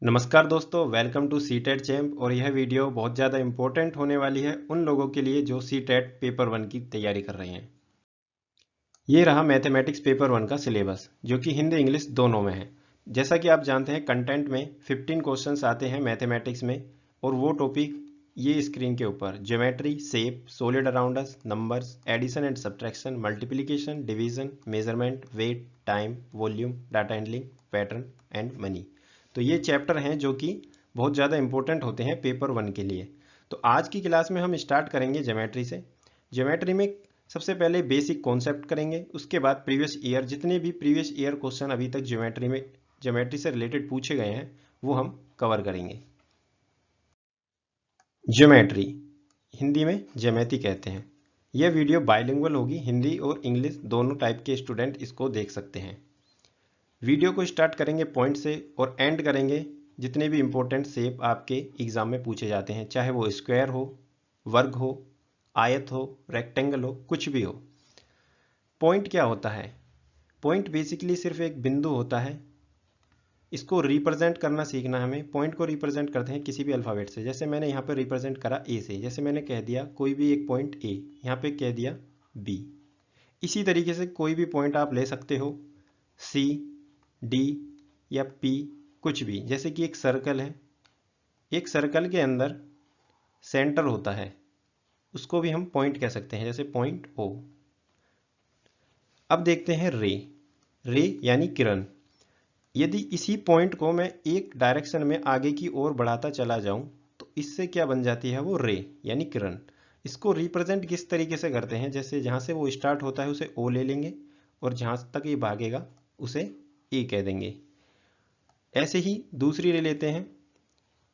नमस्कार दोस्तों, welcome to CTET champ. और यह वीडियो बहुत ज़्यादा इम्पोर्टेंट होने वाली है उन लोगों के लिए जो सीटेट पेपर 1 की तैयारी कर रहे हैं। ये रहा मैथमेटिक्स पेपर 1 का सिलेबस, जो कि हिंदी इंग्लिश दोनों में है। जैसा कि आप जानते हैं, कंटेंट में 15 क्वेश्चंस आते हैं मैथमेटिक्स में, और वो टॉपिक ये स्क्रीन के ऊपर: geometry, shape, solid around us, numbers, addition and subtraction, multiplication, division, measurement, weight, time, volume, data handling, pattern and money. तो ये चैप्टर हैं जो कि बहुत ज़्यादा इंपॉर्टेंट होते हैं पेपर 1 के लिए। तो आज की क्लास में हम स्टार्ट करेंगे ज्योमेट्री से। ज्योमेट्री में सबसे पहले बेसिक कॉन्सेप्ट करेंगे, उसके बाद प्रीवियस ईयर जितने भी प्रीवियस ईयर क्वेश्चन अभी तक ज्योमेट्री से रिलेटेड पूछे गए हैं वो हम कवर करेंगे। ज्योमेट्री, हिंदी में ज्यामिति कहते हैं। यह वीडियो बाइलिंगुअल होगी, हिंदी और इंग्लिश दोनों टाइप के स्टूडेंट इसको देख सकते हैं। वीडियो को स्टार्ट करेंगे पॉइंट से और एंड करेंगे जितने भी इंपॉर्टेंट शेप आपके एग्जाम में पूछे जाते हैं, चाहे वो स्क्वायर हो, वर्ग हो, आयत हो, रेक्टेंगल हो, कुछ भी हो। पॉइंट क्या होता है? पॉइंट बेसिकली सिर्फ एक बिंदु होता है। इसको रिप्रेजेंट करना सीखना है हमें। पॉइंट को रिप्रेजेंट करते हैं किसी भी अल्फ़ाबेट से। जैसे मैंने यहाँ पे रिप्रेजेंट करा ए से, जैसे मैंने कह दिया कोई भी एक पॉइंट ए, यहाँ पे कह दिया बी। इसी तरीके से कोई भी पॉइंट आप ले सकते हो, सी, डी या पी, कुछ भी। जैसे कि एक सर्कल है, एक सर्कल के अंदर सेंटर होता है, उसको भी हम पॉइंट कह सकते हैं, जैसे पॉइंट ओ। अब देखते हैं रे। रे यानी किरण। यदि इसी पॉइंट को मैं एक डायरेक्शन में आगे की ओर बढ़ाता चला जाऊं तो इससे क्या बन जाती है? वो रे यानी किरण। इसको रिप्रेजेंट किस तरीके से करते हैं? जैसे जहां से वो स्टार्ट होता है उसे ओ ले लेंगे, और जहां तक ये भागेगा उसे ए कह देंगे। ऐसे ही दूसरी रे लेते हैं,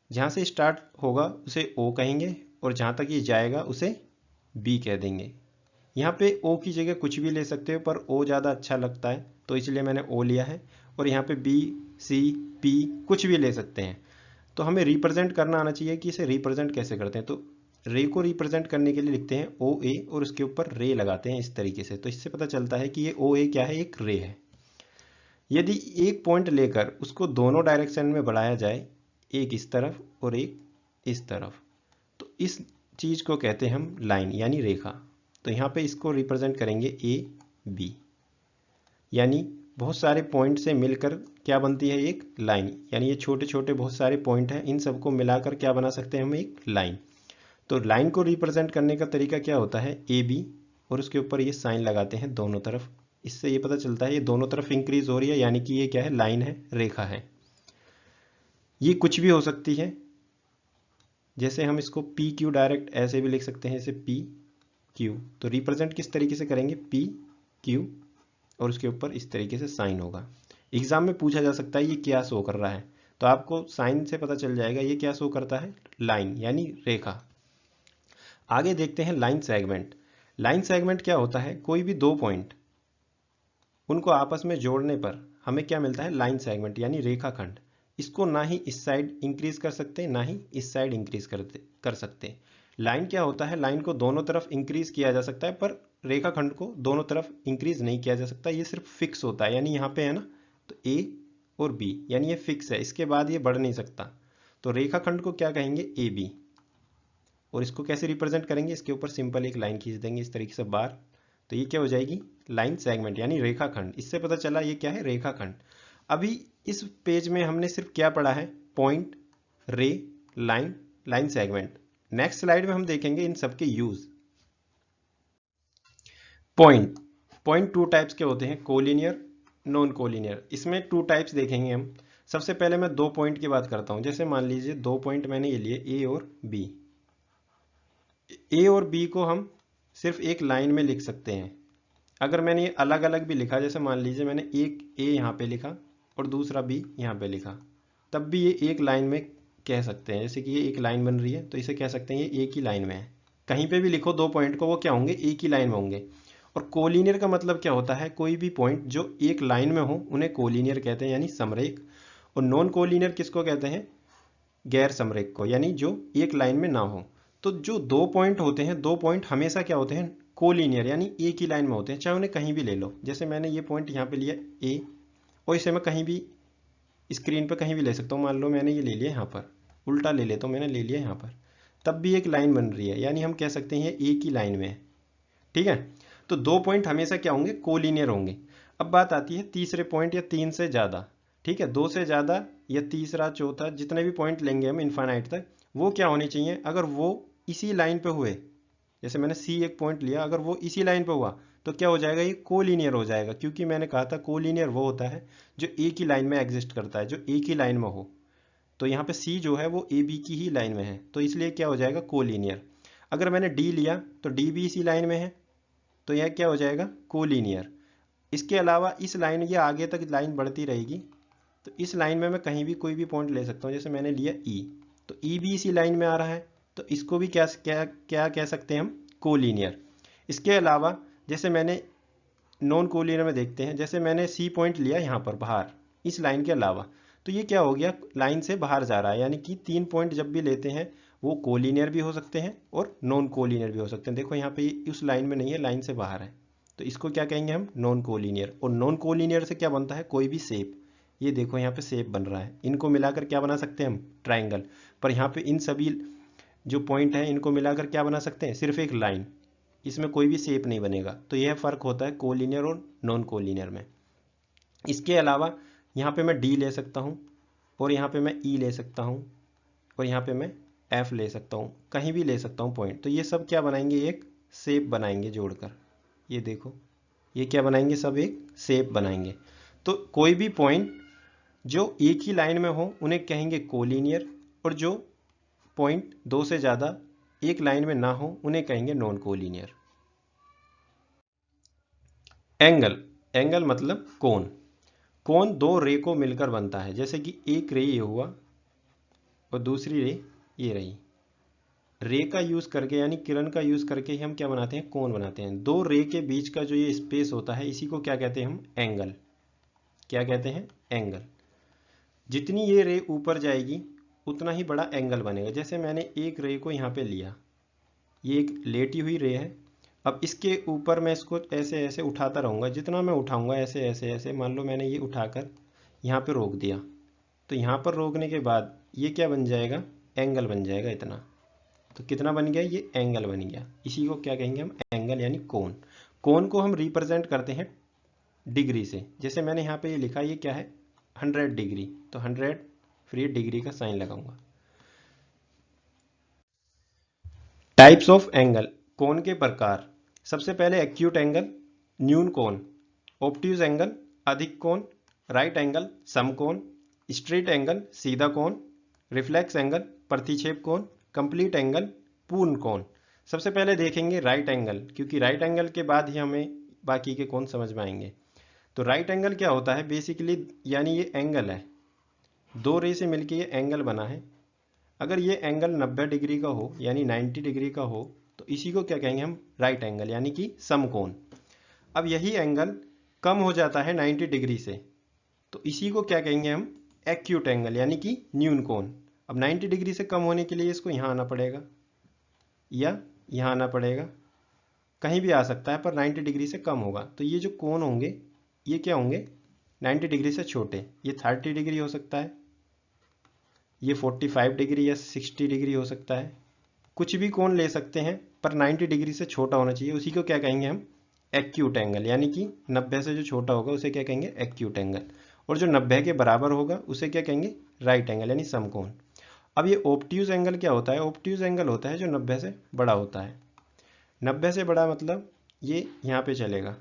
जहां से स्टार्ट होगा उसे ओ कहेंगे, और जहां तक ये जाएगा उसे बी कह देंगे। यहाँ पे ओ की जगह कुछ भी ले सकते हो, पर ओ ज़्यादा अच्छा लगता है तो इसलिए मैंने ओ लिया है। और यहाँ पे बी, सी, पी कुछ भी ले सकते हैं। तो हमें रिप्रेजेंट करना आना चाहिए कि इसे रिप्रेजेंट कैसे करते हैं। तो रे को रिप्रेजेंट करने के लिए लिखते हैं ओ ए, और उसके ऊपर रे लगाते हैं इस तरीके से। तो इससे पता चलता है कि ये ओ ए क्या है? एक रे है। यदि एक पॉइंट लेकर उसको दोनों डायरेक्शन में बढ़ाया जाए, एक इस तरफ और एक इस तरफ, तो इस चीज को कहते हैं हम लाइन यानी रेखा। तो यहाँ पे इसको रिप्रेजेंट करेंगे ए बी, यानी बहुत सारे पॉइंट से मिलकर क्या बनती है? एक लाइन। यानी ये छोटे छोटे बहुत सारे पॉइंट हैं, इन सबको मिलाकर क्या बना सकते हैं हम? एक लाइन। तो लाइन को रिप्रेजेंट करने का तरीका क्या होता है? ए बी, और उसके ऊपर ये साइन लगाते हैं दोनों तरफ। इससे ये पता चलता है ये दोनों तरफ इंक्रीज हो रही है, यानी कि ये क्या है? लाइन है, रेखा है। ये कुछ भी हो सकती है, जैसे हम इसको पी क्यू डायरेक्ट ऐसे भी लिख सकते हैं, जैसे पी क्यू। तो रिप्रेजेंट किस तरीके से करेंगे? पी क्यू, और उसके ऊपर इस तरीके से साइन होगा। एग्जाम में पूछा जा सकता है ये क्या शो कर रहा है, तो आपको साइन से पता चल जाएगा ये क्या शो करता है? लाइन यानी रेखा। आगे देखते हैं लाइन सेगमेंट। लाइन सेगमेंट क्या होता है? कोई भी दो पॉइंट, उनको आपस में जोड़ने पर हमें क्या मिलता है? लाइन सेगमेंट यानी रेखाखंड। इसको ना ही इस साइड इंक्रीज कर सकते, ना ही इस साइड इंक्रीज कर सकते। लाइन क्या होता है? लाइन को दोनों तरफ इंक्रीज किया जा सकता है, पर रेखाखंड को दोनों तरफ इंक्रीज नहीं किया जा सकता। ये सिर्फ फिक्स होता है, यानी यहाँ पे है ना, तो ए और बी, यानी ये फिक्स है, इसके बाद ये बढ़ नहीं सकता। तो रेखाखंड को क्या कहेंगे? A B. और इसको कैसे रिप्रेजेंट करेंगे? इसके ऊपर सिंपल एक लाइन खींच देंगे इस तरीके से बार। तो ये क्या हो जाएगी? लाइन सेगमेंट यानी रेखाखंड। इससे पता चला ये क्या है? रेखाखंड। अभी इस पेज में हमने सिर्फ क्या पढ़ा है? पॉइंट, रे, line, line segment. Next slide में हम देखेंगे इन सबके use. Point, point two types के होते हैं, कोलिनियर, नॉन कोलिनियर। इसमें टू टाइप्स देखेंगे हम। सबसे पहले मैं दो पॉइंट की बात करता हूं। जैसे मान लीजिए दो पॉइंट मैंने ये लिए, ए और बी। ए और बी को हम सिर्फ एक लाइन में लिख सकते हैं। अगर मैंने ये अलग अलग भी लिखा, जैसे मान लीजिए मैंने एक ए यहाँ पे लिखा और दूसरा बी यहाँ पे लिखा, तब भी ये एक लाइन में कह सकते हैं। जैसे कि ये एक लाइन बन रही है तो इसे कह सकते हैं ये एक ही लाइन में है। कहीं पे भी लिखो दो पॉइंट को, वो क्या होंगे? एक ही लाइन में होंगे। और कोलिनियर का मतलब क्या होता है? कोई भी पॉइंट जो एक लाइन में हो उन्हें कोलिनियर कहते हैं, यानी समरेख। और नॉन कोलिनियर किसको कहते हैं? गैर समरेख को, यानी जो एक लाइन में ना हो। तो जो दो पॉइंट होते हैं, दो पॉइंट हमेशा क्या होते हैं? कोलिनियर, यानी एक ही लाइन में होते हैं, चाहे उन्हें कहीं भी ले लो। जैसे मैंने ये पॉइंट यहाँ पे लिया ए, और इसे मैं कहीं भी स्क्रीन पे कहीं भी ले सकता हूँ। मान लो मैंने ये ले लिया यहाँ पर, उल्टा ले लेता हूँ, मैंने ले लिया यहाँ पर, तब भी एक लाइन बन रही है, यानी हम कह सकते हैं एक ही लाइन में है। ठीक है, तो 2 पॉइंट हमेशा क्या होंगे, कोलिनियर होंगे। अब बात आती है तीसरे पॉइंट या 3 से ज़्यादा। ठीक है, 2 से ज़्यादा या तीसरा चौथा जितने भी पॉइंट लेंगे हम इनफाइनाइट तक, वो क्या होने चाहिए, अगर वो इसी लाइन पे हुए, जैसे मैंने सी एक पॉइंट लिया, अगर वो इसी लाइन पे हुआ तो क्या हो जाएगा, ये कोलिनियर हो जाएगा। क्योंकि मैंने कहा था कोलिनियर वो होता है जो एक ही लाइन में एग्जिस्ट करता है, जो एक ही लाइन में हो। तो यहाँ पे सी जो है वो ए बी की ही लाइन में है, तो इसलिए क्या हो जाएगा, कोलिनियर। अगर मैंने डी लिया तो डी भी इसी लाइन में है, तो यह क्या हो जाएगा, कोलिनियर। इसके अलावा इस लाइन या आगे तक लाइन बढ़ती रहेगी, तो इस लाइन में मैं कहीं भी कोई भी पॉइंट ले सकता हूँ। जैसे मैंने लिया ई, तो ई भी इसी लाइन में आ रहा है, तो इसको भी क्या क्या क्या कह सकते हैं हम, कोलिनियर। इसके अलावा जैसे मैंने नॉन कोलिनियर में देखते हैं, जैसे मैंने सी पॉइंट लिया यहाँ पर बाहर इस लाइन के अलावा, तो ये क्या हो गया, लाइन से बाहर जा रहा है। यानी कि 3 पॉइंट जब भी लेते हैं वो कोलिनियर भी हो सकते हैं और नॉन कोलिनियर भी हो सकते हैं। देखो यहाँ पे उस लाइन में नहीं है, लाइन से बाहर है, तो इसको क्या कहेंगे हम, नॉन कोलिनियर। और नॉन कोलिनियर से क्या बनता है, कोई भी शेप, ये देखो यहाँ पे शेप बन रहा है, इनको मिलाकर क्या बना सकते हैं हम, ट्राइंगल। पर यहाँ पे इन सभी जो पॉइंट हैं इनको मिलाकर क्या बना सकते हैं, सिर्फ एक लाइन, इसमें कोई भी शेप नहीं बनेगा। तो यह फ़र्क होता है कोलिनियर और नॉन कोलिनियर में। इसके अलावा यहाँ पे मैं डी ले सकता हूँ, और यहाँ पे मैं ई ले सकता हूँ, और यहाँ पे मैं एफ ले सकता हूँ, कहीं भी ले सकता हूँ पॉइंट। तो ये सब क्या बनाएंगे, एक शेप बनाएंगे जोड़कर। ये देखो, ये क्या बनाएंगे, सब एक शेप बनाएंगे। तो कोई भी पॉइंट जो एक ही लाइन में हो उन्हें कहेंगे कोलिनियर, और जो पॉइंट 2 से ज़्यादा एक लाइन में ना हो उन्हें कहेंगे नॉन कोलिनियर। एंगल, एंगल मतलब कोण। कोण 2 रे को मिलकर बनता है, जैसे कि एक रे ये हुआ और दूसरी रे ये रही। रे का यूज़ करके यानी किरण का यूज़ करके ही हम क्या बनाते हैं, कोण बनाते हैं। 2 रे के बीच का जो ये स्पेस होता है इसी को क्या कहते हैं हम, एंगल। क्या कहते हैं, एंगल। जितनी ये रे ऊपर जाएगी उतना ही बड़ा एंगल बनेगा। जैसे मैंने एक रे को यहाँ पे लिया, ये एक लेटी हुई रे है, अब इसके ऊपर मैं इसको ऐसे ऐसे उठाता रहूँगा, जितना मैं उठाऊँगा ऐसे ऐसे ऐसे, मान लो मैंने ये उठाकर यहाँ पे रोक दिया, तो यहाँ पर रोकने के बाद ये क्या बन जाएगा, एंगल बन जाएगा इतना। तो कितना बन गया, ये एंगल बन गया। इसी को क्या कहेंगे हम, एंगल यानी कोण। कोण को हम रिप्रेजेंट करते हैं डिग्री से। जैसे मैंने यहाँ पे ये लिखा, ये क्या है, 100 डिग्री, तो 100 फिर ये डिग्री का साइन लगाऊंगा। टाइप्स ऑफ एंगल, कोण के प्रकार। सबसे पहले एक्यूट एंगल, न्यून कोण, ऑब्ट्यूज एंगल, अधिक कोण, राइट एंगल, समकोण, स्ट्रेट एंगल, सीधा कोण, रिफ्लेक्स एंगल, प्रतिक्षेप कोण, कंप्लीट एंगल, पूर्ण कोण। सबसे पहले देखेंगे राइट एंगल, क्योंकि राइट एंगल के बाद ही हमें बाकी के कोण समझ में आएंगे। तो राइट एंगल क्या होता है बेसिकली, यानी ये एंगल है, 2 रे से मिलके ये एंगल बना है। अगर ये एंगल 90 डिग्री का हो यानी 90 डिग्री का हो, तो इसी को क्या कहेंगे हम, राइट एंगल यानी कि समकोण। अब यही एंगल कम हो जाता है 90 डिग्री से, तो इसी को क्या कहेंगे हम, एक्यूट एंगल यानी कि न्यून कोण। अब 90 डिग्री से कम होने के लिए इसको यहाँ आना पड़ेगा या यहाँ आना पड़ेगा, कहीं भी आ सकता है, पर 90 डिग्री से कम होगा। तो ये जो कोण होंगे ये क्या होंगे, 90 डिग्री से छोटे। ये 30 डिग्री हो सकता है, ये 45 डिग्री या 60 डिग्री हो सकता है, कुछ भी कोण ले सकते हैं, पर 90 डिग्री से छोटा होना चाहिए। उसी को क्या कहेंगे हम, एक्यूट एंगल, यानी कि 90 से जो छोटा होगा उसे क्या कहेंगे, एक्यूट एंगल। और जो 90 के बराबर होगा उसे क्या कहेंगे, राइट एंगल यानी समकोण। अब ये ऑब्ट्यूज एंगल क्या होता है, ऑब्ट्यूज एंगल होता है जो 90 से बड़ा होता है। 90 से बड़ा मतलब ये यहाँ पे चलेगा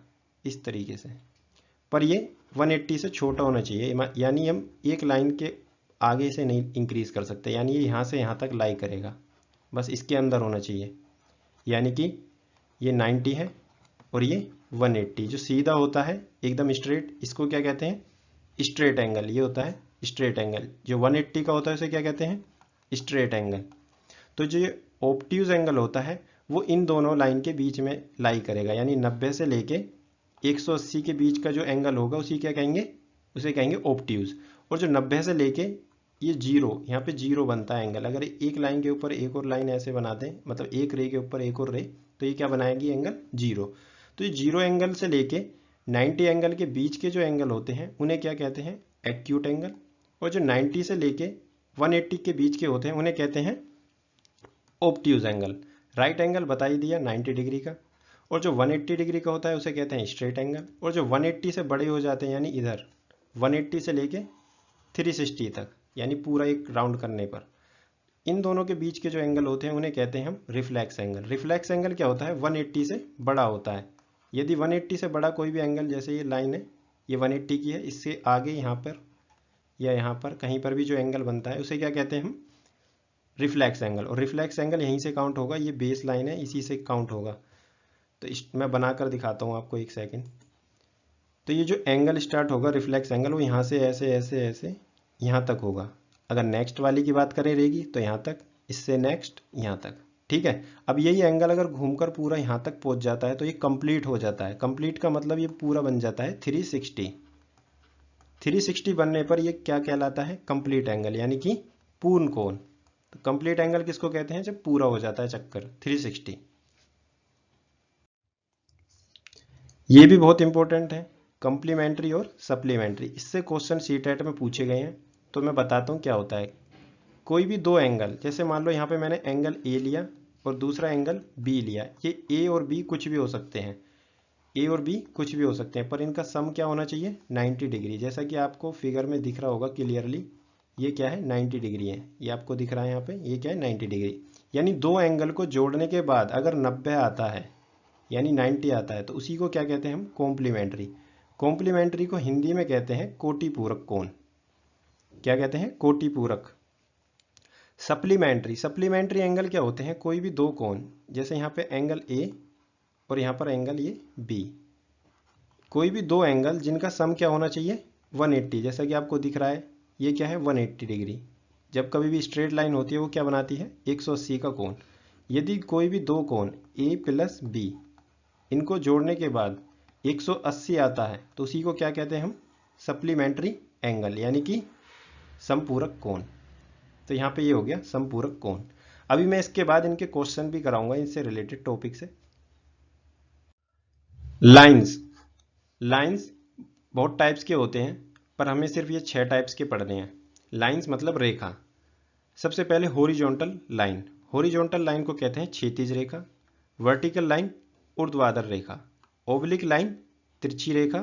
इस तरीके से, पर ये 180 से छोटा होना चाहिए, यानी हम एक लाइन के आगे से नहीं इंक्रीज कर सकते, यानी ये यहाँ से यहाँ तक लाई करेगा, बस इसके अंदर होना चाहिए। यानी कि ये 90 है और ये 180, जो सीधा होता है एकदम स्ट्रेट, इसको क्या कहते हैं, स्ट्रेट एंगल। ये होता है स्ट्रेट एंगल। जो 180 का होता है उसे क्या कहते हैं, स्ट्रेट एंगल। तो जो ये ऑब्ट्यूज एंगल होता है वो इन दोनों लाइन के बीच में लाई करेगा, यानी 90 से लेके 180 के बीच का जो एंगल होगा उसी क्या कहेंगे, उसे कहेंगे ऑब्ट्यूज। और जो 90 से लेके ये जीरो, यहाँ पे जीरो बनता है एंगल। अगर एक लाइन के ऊपर एक और लाइन ऐसे बना दें, मतलब एक रे के ऊपर एक और रे, तो ये क्या बनाएगी, एंगल जीरो। तो ये जीरो एंगल से लेके 90 एंगल के बीच के जो एंगल होते हैं उन्हें क्या कहते हैं, एक्यूट एंगल। और जो 90 से लेके 180 के बीच के होते हैं उन्हें कहते हैं ऑब्ट्यूज एंगल। राइट एंगल बता ही दिया 90 डिग्री का, और जो 180 डिग्री का होता है उसे कहते हैं स्ट्रेट एंगल, और जो 180 से बड़े हो जाते हैं यानी इधर 180 से लेके 360 तक यानी पूरा एक राउंड करने पर, इन दोनों के बीच के जो एंगल होते हैं उन्हें कहते हैं हम रिफ्लेक्स एंगल। रिफ्लेक्स एंगल क्या होता है, 180 से बड़ा होता है। यदि 180 से बड़ा कोई भी एंगल, जैसे ये लाइन है ये 180 की है, इससे आगे यहाँ पर या यहाँ पर कहीं पर भी जो एंगल बनता है उसे क्या कहते हैं हम, रिफ्लेक्स एंगल। और रिफ्लेक्स एंगल यहीं से काउंट होगा, ये बेस लाइन है इसी से काउंट होगा। तो मैं बनाकर दिखाता हूँ आपको, एक सेकेंड। तो ये जो एंगल स्टार्ट होगा रिफ्लेक्स एंगल, वो यहाँ से ऐसे ऐसे ऐसे यहाँ तक होगा। अगर नेक्स्ट वाली की बात करें रहेगी तो यहाँ तक, इससे नेक्स्ट यहाँ तक, ठीक है। अब यही एंगल अगर घूमकर पूरा यहाँ तक पहुँच जाता है तो ये कंप्लीट हो जाता है। कंप्लीट का मतलब ये पूरा बन जाता है 360। 360 बनने पर ये क्या कहलाता है, कंप्लीट एंगल यानी कि पूर्ण कोण। तो कंप्लीट एंगल किसको कहते हैं, जब पूरा हो जाता है चक्कर 360। ये भी बहुत इंपॉर्टेंट है, कंप्लीमेंट्री और सप्लीमेंट्री। इससे क्वेश्चन सीटेट में पूछे गए हैं, तो मैं बताता हूँ क्या होता है। कोई भी दो एंगल, जैसे मान लो यहाँ पे मैंने एंगल ए लिया और दूसरा एंगल बी लिया, ये ए और बी कुछ भी हो सकते हैं, ए और बी कुछ भी हो सकते हैं, पर इनका सम क्या होना चाहिए, 90 डिग्री। जैसा कि आपको फिगर में दिख रहा होगा क्लियरली, ये क्या है 90 डिग्री है, ये आपको दिख रहा है यहाँ पे, ये क्या है 90 डिग्री। यानी दो एंगल को जोड़ने के बाद अगर 90 आता है यानी 90 आता है तो उसी को क्या कहते हैं हम, कॉम्प्लीमेंट्री। कॉम्प्लीमेंट्री को हिंदी में कहते हैं कोटि पूरक कोण। क्या कहते हैं, कोटि पूरक। सप्लीमेंट्री, सप्लीमेंट्री एंगल क्या होते हैं, कोई भी दो कोण, जैसे यहाँ पे एंगल ए और यहाँ पर एंगल ये बी, कोई भी दो एंगल जिनका सम क्या होना चाहिए 180। जैसा कि आपको दिख रहा है ये क्या है 180 डिग्री। जब कभी भी स्ट्रेट लाइन होती है वो क्या बनाती है, 180 का कोण। यदि कोई भी दो कोण ए प्लस बी, इनको जोड़ने के बाद 180 आता है तो उसी को क्या कहते हैं हम, सप्लीमेंट्री एंगल यानी कि समपूरक कोण। तो यहाँ पे ये हो गया समपूरक कोण। अभी मैं इसके बाद इनके क्वेश्चन भी कराऊंगा इनसे रिलेटेड टॉपिक से। लाइंस, लाइंस बहुत टाइप्स के होते हैं, पर हमें सिर्फ ये 6 टाइप्स के पढ़ने हैं। लाइंस मतलब रेखा। सबसे पहले हॉरिजॉन्टल लाइन। हॉरिजॉन्टल लाइन को कहते हैं क्षैतिज रेखा। वर्टिकल लाइन ऊर्ध्वाधर रेखा। ओब्लिक लाइन तिरछी रेखा।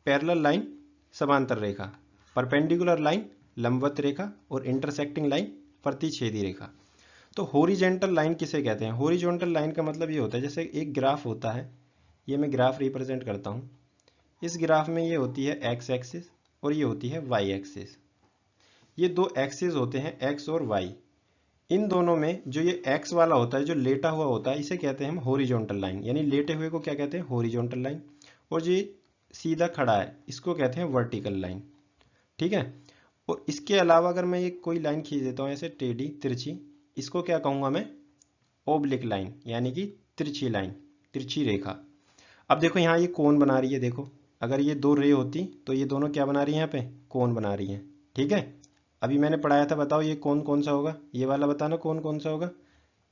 पैरेलल लाइन समांतर रेखा। परपेंडिकुलर लाइन लंबवत रेखा। और इंटरसेक्टिंग लाइन प्रतिच्छेदी रेखा। तो हॉरिजॉन्टल लाइन किसे कहते हैं, हॉरिजॉन्टल लाइन का मतलब ये होता है, जैसे एक ग्राफ होता है, ये मैं ग्राफ रिप्रेजेंट करता हूँ। इस ग्राफ में ये होती है एक्स एक्सिस और ये होती है वाई एक्सिस। ये दो एक्सिस होते हैं एक्स और वाई। इन दोनों में जो ये एक्स वाला होता है, जो लेटा हुआ होता है, इसे कहते हैं हम हॉरिजॉन्टल लाइन, यानी लेटे हुए को क्या कहते हैं, हॉरिजॉन्टल लाइन। और जो सीधा खड़ा है इसको कहते हैं वर्टिकल लाइन, ठीक है। और इसके अलावा अगर मैं ये कोई लाइन खींच देता हूँ ऐसे टेढ़ी तिरछी, इसको क्या कहूँगा मैं, ओब्लिक लाइन यानी कि तिरछी लाइन, तिरछी रेखा। अब देखो यहाँ ये कोण बना रही है, देखो अगर ये दो रे होती तो ये दोनों क्या बना रही है, यहाँ पे कोण बना रही है, ठीक है। अभी मैंने पढ़ाया था, बताओ ये कोण कौन सा होगा, ये वाला बताना कोण कौन सा होगा।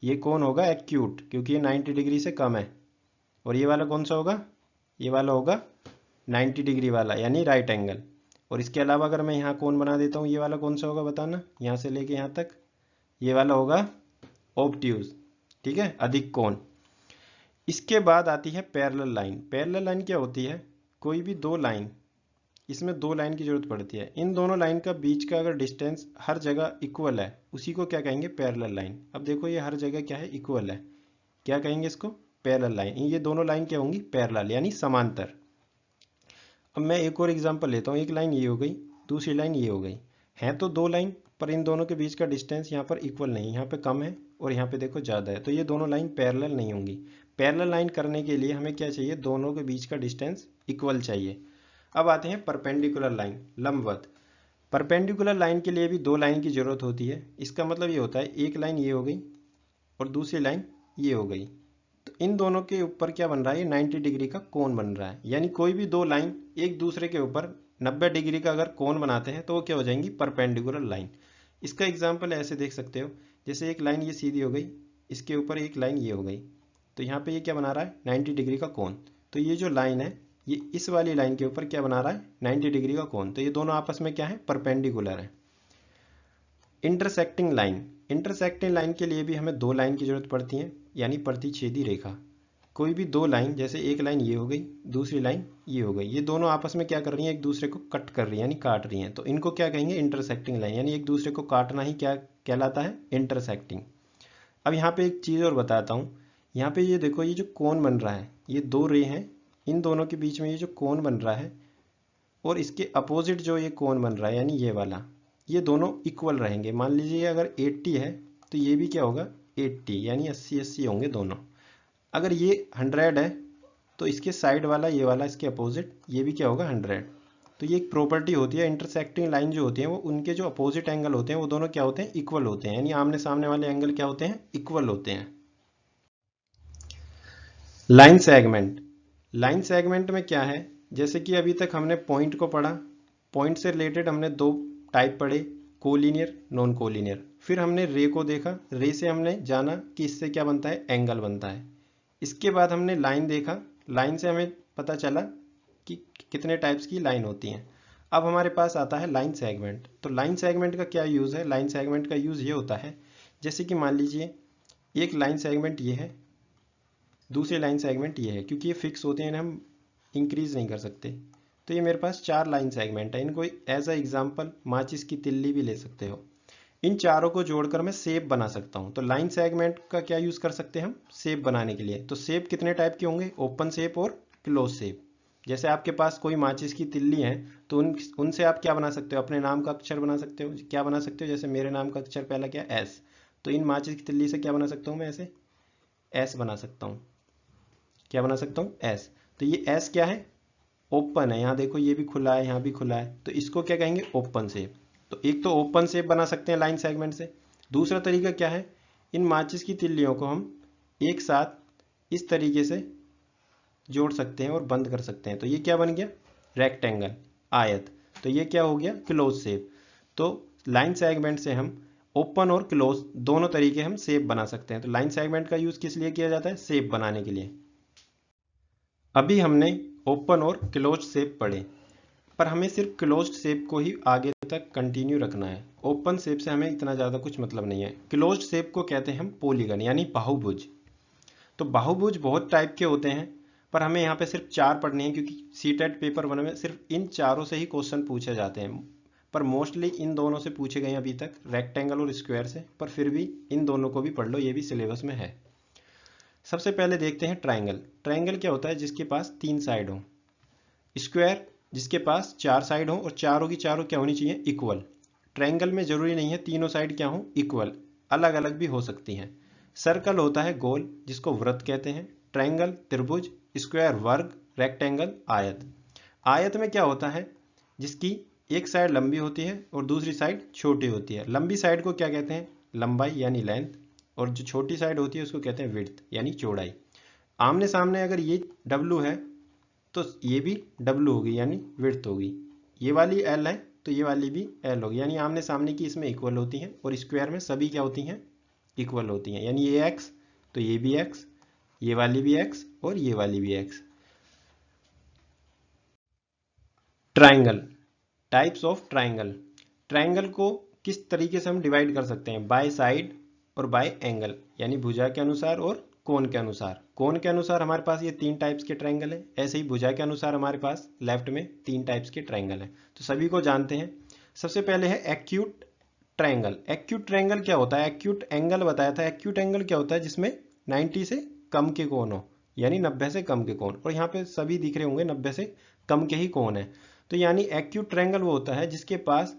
ये कोण होगा एक्यूट, क्योंकि ये 90 डिग्री से कम है। और ये वाला कौन सा होगा, ये वाला होगा 90 डिग्री वाला यानी राइट एंगल। और इसके अलावा अगर मैं यहाँ कोण बना देता हूँ, ये वाला कौन सा होगा बताना, यहाँ से लेके यहाँ तक, ये वाला होगा ऑब्ट्यूज, ठीक है, अधिक कोण। इसके बाद आती है पैरेलल लाइन। पैरेलल लाइन क्या होती है, कोई भी दो लाइन, इसमें दो लाइन की जरूरत पड़ती है, इन दोनों लाइन का बीच का अगर डिस्टेंस हर जगह इक्वल है उसी को क्या कहेंगे, पैरेलल लाइन। अब देखो ये हर जगह क्या है, इक्वल है, क्या कहेंगे इसको, पैरेलल लाइन। ये दोनों लाइन क्या होंगी, पैरेलल यानी समांतर। अब मैं एक और एग्जांपल लेता हूँ, एक लाइन ये हो गई, दूसरी लाइन ये हो गई, हैं तो दो लाइन, पर इन दोनों के बीच का डिस्टेंस यहाँ पर इक्वल नहीं, यहाँ पे कम है और यहाँ पे देखो ज़्यादा है, तो ये दोनों लाइन पैरेलल नहीं होंगी। पैरेलल लाइन करने के लिए हमें क्या चाहिए, दोनों के बीच का डिस्टेंस इक्वल चाहिए। अब आते हैं परपेंडिकुलर लाइन, लंबवत। परपेंडिकुलर लाइन के लिए भी दो लाइन की जरूरत होती है। इसका मतलब ये होता है एक लाइन ये हो गई और दूसरी लाइन ये हो गई, तो इन दोनों के ऊपर क्या बन रहा है, 90 डिग्री का कोण बन रहा है। यानी कोई भी दो लाइन एक दूसरे के ऊपर 90 डिग्री का अगर कोण बनाते हैं तो वो क्या हो जाएंगी, परपेंडिकुलर लाइन। इसका एग्जाम्पल ऐसे देख सकते हो, जैसे एक लाइन ये सीधी हो गई, इसके ऊपर एक लाइन ये हो गई, तो यहाँ पे ये क्या बना रहा है, 90 डिग्री का कोण। तो ये जो लाइन है ये इस वाली लाइन के ऊपर क्या बना रहा है, 90 डिग्री का कोण। तो ये दोनों आपस में क्या है, परपेंडिकुलर है। इंटरसेक्टिंग लाइन, इंटरसेक्टिंग लाइन के लिए भी हमें दो लाइन की जरूरत पड़ती है, यानी प्रतिच्छेदी रेखा। कोई भी दो लाइन, जैसे एक लाइन ये हो गई, दूसरी लाइन ये हो गई, ये दोनों आपस में क्या कर रही हैं, एक दूसरे को कट कर रही है यानी काट रही हैं, तो इनको क्या कहेंगे, इंटरसेक्टिंग लाइन, यानी एक दूसरे को काटना ही क्या कहलाता है, इंटरसेक्टिंग। अब यहाँ पे एक चीज़ और बताता हूँ, यहाँ पे ये देखो, ये जो कोण बन रहा है, ये दो रे हैं, इन दोनों के बीच में ये जो कोण बन रहा है और इसके अपोजिट जो ये कोण बन रहा है यानी ये वाला, ये दोनों इक्वल रहेंगे। मान लीजिए अगर 80 है तो ये भी क्या होगा, 80, यानी 80 होंगे दोनों। अगर ये 100 है तो इसके साइड वाला, ये वाला इसके अपोजिट, ये भी क्या होगा, 100। तो ये एक प्रॉपर्टी होती है, इंटरसेक्टिंग लाइन जो होती है वो उनके जो अपोजिट एंगल होते हैं वो दोनों क्या होते हैं, इक्वल होते हैं, यानी आमने सामने वाले एंगल क्या होते हैं, इक्वल होते हैं। लाइन सेगमेंट, लाइन सेगमेंट में क्या है, जैसे कि अभी तक हमने पॉइंट को पढ़ा, पॉइंट से रिलेटेड हमने दो टाइप पढ़े, कोलिनियर, नॉन कोलिनियर। फिर हमने रे को देखा, रे से हमने जाना कि इससे क्या बनता है, एंगल बनता है। इसके बाद हमने लाइन देखा, लाइन से हमें पता चला कि कितने टाइप्स की लाइन होती हैं। अब हमारे पास आता है लाइन सेगमेंट। तो लाइन सेगमेंट का क्या यूज़ है, लाइन सेगमेंट का यूज़ ये होता है, जैसे कि मान लीजिए एक लाइन सेगमेंट ये है, दूसरी लाइन सेगमेंट ये है, क्योंकि ये फिक्स होते हैं, हम इंक्रीज नहीं कर सकते। तो ये मेरे पास 4 लाइन सेगमेंट है, इनको एज अ एग्जाम्पल माचिस की तिल्ली भी ले सकते हो। इन चारों को जोड़कर मैं शेप बना सकता हूँ। तो लाइन सेगमेंट का क्या यूज़ कर सकते हैं हम, शेप बनाने के लिए। तो शेप कितने टाइप के होंगे, ओपन शेप और क्लोज शेप। जैसे आपके पास कोई माचिस की तिल्ली है तो उनसे आप क्या बना सकते हो, अपने नाम का अक्षर बना सकते हो। क्या बना सकते हो, जैसे मेरे नाम का अक्षर पहला क्या, एस, तो इन माचिस की तिल्ली से क्या बना सकता हूँ मैं, ऐसे एस बना सकता हूँ। क्या बना सकता हूँ, एस। तो ये एस क्या है, ओपन है, यहाँ देखो ये भी खुला है, यहाँ भी खुला है, तो इसको क्या कहेंगे, ओपन शेप। तो एक तो ओपन शेप बना सकते हैं लाइन सेगमेंट से। दूसरा तरीका क्या है, इन माचिस की तिल्लियों को हम एक साथ इस तरीके से जोड़ सकते हैं और बंद कर सकते हैं। तो ये क्या बन गया, रेक्टेंगल, आयत। तो ये क्या हो गया, क्लोज शेप। तो लाइन सेगमेंट से हम ओपन और क्लोज दोनों तरीके हम शेप बना सकते हैं। तो लाइन सेगमेंट का यूज किस लिए किया जाता है, शेप बनाने के लिए। अभी हमने ओपन और क्लोज शेप पढ़े, पर हमें सिर्फ क्लोज्ड शेप को ही आगे तक कंटिन्यू रखना है। ओपन शेप से हमें इतना ज़्यादा कुछ मतलब नहीं है। क्लोज्ड शेप को कहते हैं हम पॉलीगन, यानी बाहुभुज। तो बाहुभुज बहुत टाइप के होते हैं, पर हमें यहाँ पे सिर्फ 4 पढ़ने हैं, क्योंकि सीटेट पेपर 1 में सिर्फ इन चारों से ही क्वेश्चन पूछे जाते हैं। पर मोस्टली इन दोनों से पूछे गए अभी तक, रेक्टेंगल और स्क्वायर से, पर फिर भी इन दोनों को भी पढ़ लो, ये भी सिलेबस में है। सबसे पहले देखते हैं ट्राइंगल। ट्राइंगल क्या होता है, जिसके पास 3 साइड हो। स्क्वायर जिसके पास 4 साइड हो और चारों की चारों क्या होनी चाहिए, इक्वल। ट्रायंगल में जरूरी नहीं है तीनों साइड क्या हो, इक्वल, अलग अलग भी हो सकती हैं। सर्कल होता है गोल, जिसको वृत्त कहते हैं। ट्रायंगल त्रिभुज, स्क्वायर वर्ग, रेक्टेंगल आयत। आयत में क्या होता है, जिसकी एक साइड लंबी होती है और दूसरी साइड छोटी होती है। लंबी साइड को क्या कहते हैं, लंबाई यानी लेंथ, और जो छोटी साइड होती है उसको कहते हैं विड्थ यानी चौड़ाई। आमने सामने अगर ये डब्लू है तो ये भी डब्लू होगी यानी विड्थ होगी। ये वाली एल है तो ये वाली भी एल होगी, यानी आमने सामने की इसमें इक्वल होती हैं। और स्क्वायर में सभी क्या होती हैं, इक्वल होती हैं, यानी ये एक्स तो ये भी एक्स, ये वाली भी एक्स और ये वाली भी x. Triangle, types of triangle. Triangle को किस तरीके से हम डिवाइड कर सकते हैं, बाय साइड और बाय एंगल, यानी भुजा के अनुसार और कोण के अनुसार। कोण के अनुसार हमारे पास ये 3 टाइप्स के ट्राइंगल है, ऐसे ही भुजा के अनुसार हमारे पास लेफ्ट में 3 टाइप्स के ट्राइंगल है। तो सभी को जानते हैं। सबसे पहले है एक्यूट ट्राइंगल। एक्यूट ट्राइंगल क्या होता है, एक्यूट एंगल बताया था। एक्यूट एंगल क्या होता है, जिसमें 90 से कम के कोण हो, यानी 90 से कम के कोण। और यहाँ पे सभी दिख रहे होंगे 90 से कम के ही कोण है। तो यानी एक्यूट ट्रायंगल वो होता है जिसके पास